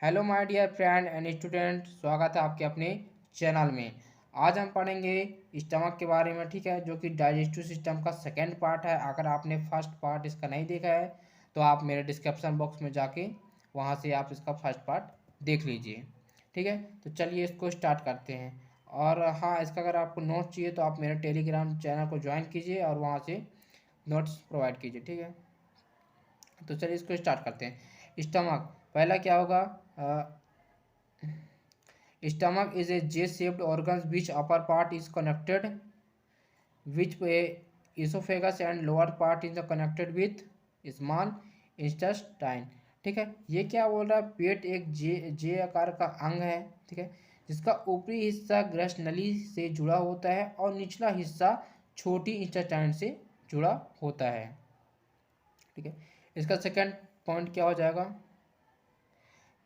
Hello my dear friend and student, स्वागत है आपके अपने चैनल में। आज हम पढ़ेंगे स्टमक के बारे में, ठीक है, जो कि डाइजेस्टिव सिस्टम का सेकंड पार्ट है। अगर आपने फर्स्ट पार्ट इसका नहीं देखा है तो आप मेरे डिस्क्रिप्शन बॉक्स में जाके वहां से आप इसका फर्स्ट पार्ट देख लीजिए, ठीक है। तो चलिए इसको स्टार्ट करते हैं। और हाँ, इसका अगर आपको नोट्स चाहिए तो आप मेरे टेलीग्राम चैनल को ज्वाइन कीजिए और वहाँ से नोट्स प्रोवाइड कीजिए, ठीक है। तो चलिए इसको स्टार्ट करते हैं। स्टमक पहला क्या होगा? Stomach is a J-shaped organ which upper part is connected which esophagus and lower part is connected with small intestine। ठीक है, ये क्या बोल रहा है? पेट एक जे आकार का अंग है, ठीक है, जिसका ऊपरी हिस्सा ग्रस्त नली से जुड़ा होता है और निचला हिस्सा छोटी इंटेस्टाइन से जुड़ा होता है, ठीक है। इसका सेकंड पॉइंट क्या हो जाएगा?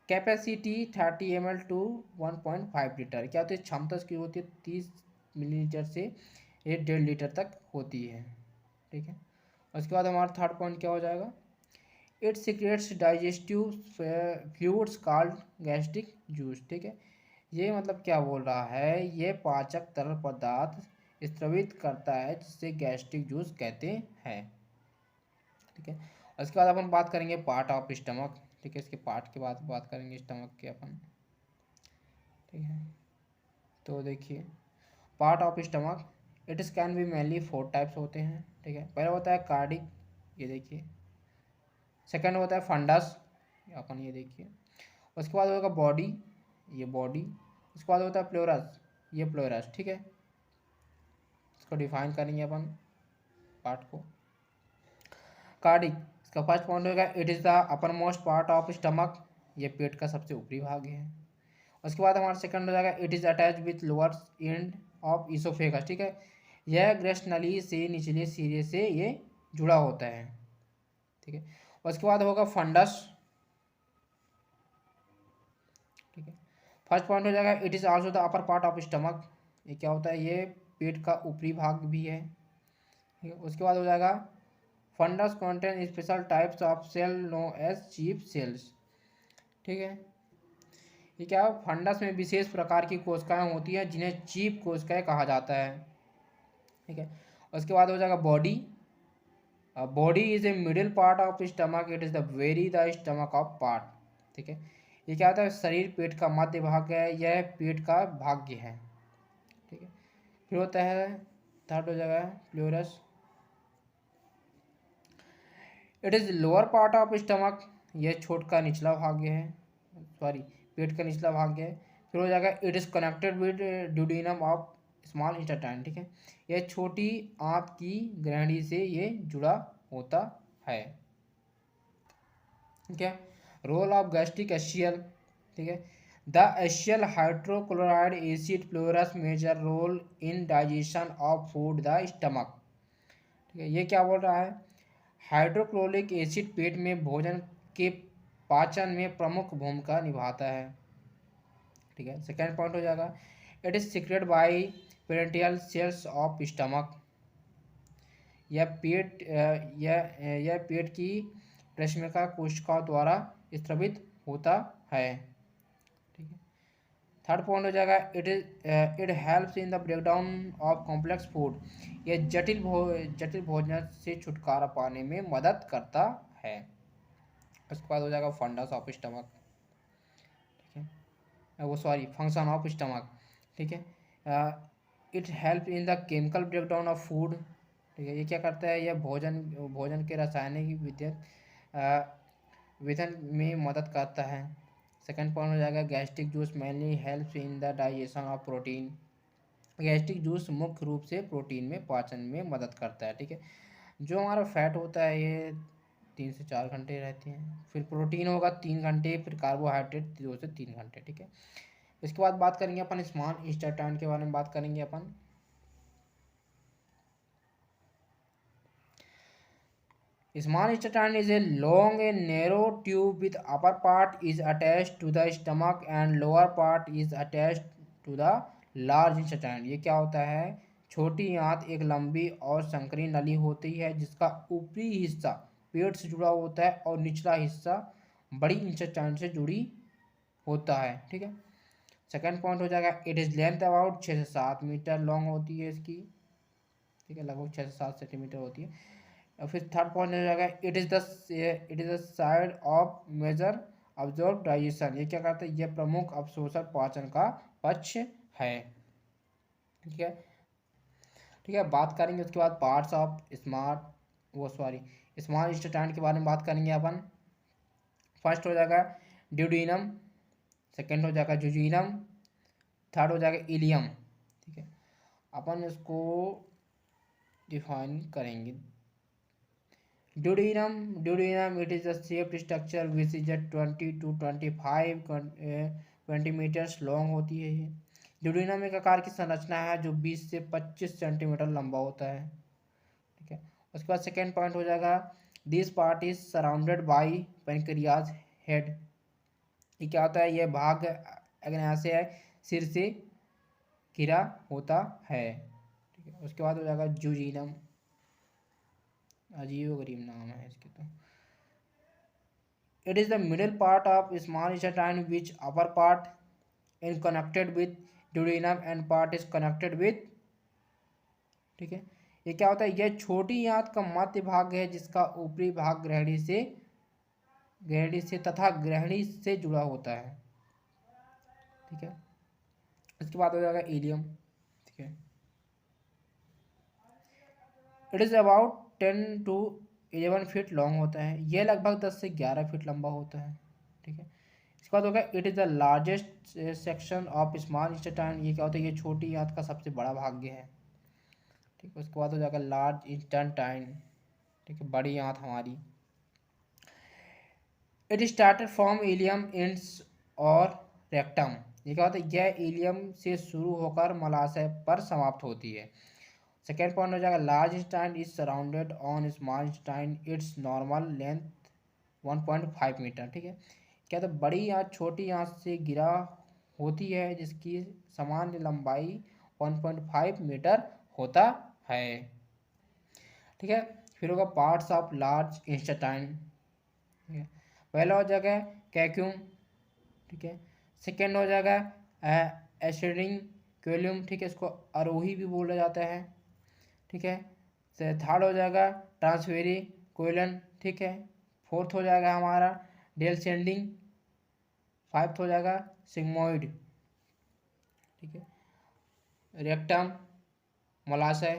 Capacity 30 ml to 1.5 litre. क्या होती है? क्षमता इसकी होती है 30 मिलीलीटर से 1.5 लीटर तक होती है, ठीक है। उसके बाद हमारा थर्ड पॉइंट क्या हो जाएगा? It secrets digestive fluids called gastric juice, ठीक है। ये मतलब क्या बोल रहा है? ये पाचक तरल पदार्थ स्रावित करता है जिससे गैस्ट्रिक जूस कहते हैं, ठीक है। उसके बाद अपन बात करेंगे पार्ट ऑफ स्टमक, ठीक है। इसके पार्ट के बाद बात करेंगे स्टमक के अपन, ठीक है। तो देखिए, part of stomach it is can be mainly 4 types होते हैं, ठीक है। पहला होता है कार्डिक, ये देखिए। सेकंड होता है फंडस, अपन ये देखिए। उसके बाद होगा बॉडी, ये बॉडी। उसके बाद होता है प्लोरस, ये प्लोरस, ठीक है। इसको डिफाइन करेंगे अपन पार्ट को। कार्डिक, इसका फर्स्ट पॉइंट होगा it is the upper most part of stomach, ये पेट का सबसे ऊपरी भाग है। उसके बाद हमारा सेकंड हो जाएगा it is attach with lower end of oesophagus, ठीक है। यह ग्रस्त नली से निचले सिरे से ये जुड़ा होता है, ठीक है। उसके बाद होगा फंडस, ठीक है। फर्स्ट पॉइंट हो जाएगा it is also the upper part of stomach, ये क्या होता है? ये पेट का ऊपरी भाग भी है, ठीक है। उसके बाद हो जाएगा fundus contain special types of cell known as chief cells, ठीक है। ये क्या है? फंडस में विशेष प्रकार की कोशिकाएं होती हैं जिन्हें चीफ कोशिकाएं कहा जाता है, ठीक है। उसके बाद हो जाएगा body. Body is a middle part of stomach, it is the very the stomach of part, ठीक है। ये क्या होता है? शरीर पेट का मध्य भाग है, यह पेट का भाग्य है, ठीक है। फिर होता है थर्ड हो जाएगा pylorus, it is lower part of stomach, यह छोट का निचला भाग्य है, सॉरी, पेट का निचला भाग है। फिर हो जाएगा it is connected with duodenum of small intestine, ठीक है। यह छोटी आंत की ग्रहणी से ये जुड़ा होता है, ठीक है। रोल ऑफ गैस्ट्रिक एसियल, ठीक है। द एसियल hydrochloride acid pylorus major role in digestion of food the stomach, ठीक है। ये क्या बोल रहा है? हाइड्रोक्लोरिक एसिड पेट में भोजन के पाचन में प्रमुख भूमिका निभाता है, ठीक है। सेकेंड पॉइंट हो जाएगा it is secret by parietal cells of stomach, यह पेट की रश्मिका कोशिकाओं द्वारा स्रावित होता है, ठीक है। थर्ड पॉइंट हो जाएगा it helps in the breakdown of complex food, यह जटिल भोजन से छुटकारा पाने में मदद करता है। उसके बाद हो जाएगा फंडस ऑफ स्टमक, ठीक है, वो सॉरी फंक्शन ऑफ स्टमक, ठीक है। It help in the chemical breakdown of food, ठीक है। ये क्या करता है? यह भोजन के रासायनिक विधन में मदद करता है। सेकंड पॉइंट हो जाएगा gastric juice mainly helps in the digestion of protein, gastric juice मुख्य रूप से प्रोटीन में पाचन में मदद करता है, ठीक है। जो हमारा फैट होता है ये 3 से 4 घंटे रहते हैं, फिर प्रोटीन होगा 3 घंटे, फिर कार्बोहाइड्रेट 2 से 3 घंटे, ठीक है। इसके बाद बात करेंगे अपन स्मॉल इंटेस्टाइन के बारे में बात करेंगे अपन। Small intestine is a long a narrow tube with upper part is attached to the stomach and lower part is attached to the large intestine. ये क्या होता है? छोटी आंत एक लंबी और संकरी नली होती है जिसका ऊपरी हिस्सा पेट से जुड़ा होता है और निचला हिस्सा बड़ी इंटेस्टाइन से जुड़ी होता है, ठीक है। सेकंड पॉइंट हो जाएगा इट इज़ लेंथ अबाउट 6 से 7 मीटर लॉन्ग होती है इसकी, ठीक है, लगभग 6 से 7 सेंटीमीटर होती है। और फिर थर्ड पॉइंट हो जाएगा it is the site of major observe digestion, ये क्या करता है, ये प्रमुख अवशोषण पाचन का पक्ष है, ठीक है। ठीक है, बात करेंगे उसके बाद पार्ट्स ऑफ स्मॉल इंटेस्टाइन के बारे में बात करेंगे अपन। फर्स्ट हो जाएगा ड्यूडीनम, सेकंड हो जाएगा जुजीनम, थर्ड हो जाएगा इलियम, ठीक है। अपन इसको डिफाइन करेंगे। Duodenum it is a shaped structure which is 20 metres long होती है ये। ड्यूडीनम एक आकार की संरचना है जो 20 से 25 सेंटीमीटर लंबा होता है, ठीक है। उसके बाद सेकेंड पॉइंट हो जाएगा this part is surrounded by pancreas head, ये क्या होता है, ये भाग अगर यहाँ से है सिर से घिरा होता है, ठीक है। उसके बाद हो जाएगा जूजीनम, अजीब गरीब नाम है इसके तो। It is the middle part of small intestine which upper part in connected with duodenum and part is connected with, ठीक है। ये क्या होता है, यह छोटी आंत का मध्य भाग है जिसका ऊपरी भाग ग्रहणी से तथा ग्रहणी से जुड़ा होता है, ठीक है। इसके बाद हो जाएगा इलियम, ठीक है। It is about 10 to 11 feet long होता है, यह लगभग 10 से 11 फीट लंबा होता है, ठीक है। इसके बाद होगा it is the largest section of small intestine, ये क्या होता है, ये छोटी आंत का सबसे बड़ा भाग है, ठीक है। उसके बाद हो जाएगा लार्ज इंटेस्टाइन, ठीक है, बड़ी आंत हमारी। It started from ileum ends और रेक्टम, ये क्या होता है, यह इलियम से शुरू होकर मलाशय पर समाप्त होती है। सेकेंड पॉइंट हो जाएगा large intestine is surrounded on small intestine its normal length 1.5 metre, ठीक है। क्या तो बड़ी आंत छोटी आंत से घिरा होती है जिसकी सामान्य लंबाई 1.5 मीटर होता है, ठीक है। फिर होगा पार्ट्स ऑफ लार्ज इंटेस्टाइन, ठीक है। पहला हो जाएगा कैक्यूम, ठीक है। सेकेंड हो जाएगा एसिडिंग क्वेलियम, ठीक है, इसको अरोही भी बोला जाता है, ठीक है। थर्ड हो जाएगा ट्रांसफेरी कोयलन, ठीक है। फोर्थ हो जाएगा हमारा डेलसेंडिंग, फाइव्थ हो जाएगा सिग्मोइड, ठीक है। रेक्टम मलाशय,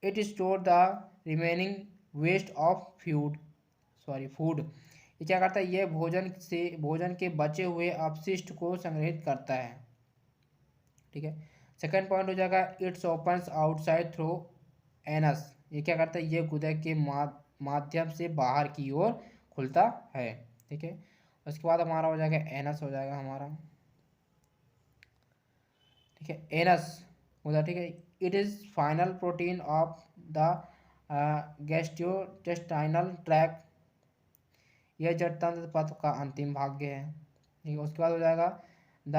it store the remaining waste of food, ये क्या करता है, ये भोजन के बचे हुए अपशिष्ट को संग्रहित करता है, ठीक है। सेकेंड पॉइंट हो जाएगा it's opens outside through anus, ये क्या करता है, ये गुदे के माध्यम से बाहर की ओर खुलता है, ठीक है। उसके बाद हमारा हो जाएगा एनस हो जाएगा हमारा, ठीक है, एनस होता है, ठीक है। It is final protein of the gastrointestinal tract, यह जठरतंत्र पथ का अंतिम भाग है, ठीक है। उसके बाद हो जाएगा the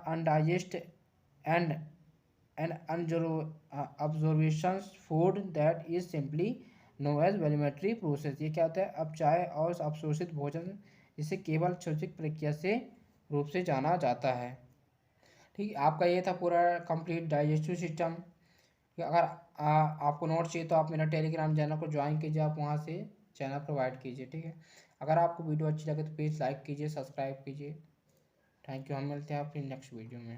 अनडाइजेस्ट and absorption food that is simply known as volumetry process, ये क्या होता है, अपचाय और अवशोषित भोजन जिसे केवल शोषित प्रक्रिया से रूप से जाना जाता है, ठीक है। आपका ये था पूरा कंप्लीट डाइजेस्टिव सिस्टम। अगर आपको नोट चाहिए तो आप मेरा टेलीग्राम चैनल को ज्वाइन कीजिए, आप वहाँ से चैनल प्रोवाइड कीजिए, ठीक है। अगर आपको वीडियो अच्छी लगे तो प्लीज़ लाइक कीजिए, सब्सक्राइब कीजिए। थैंक यू, हम मिलते हैं अपनी नेक्स्ट वीडियो में।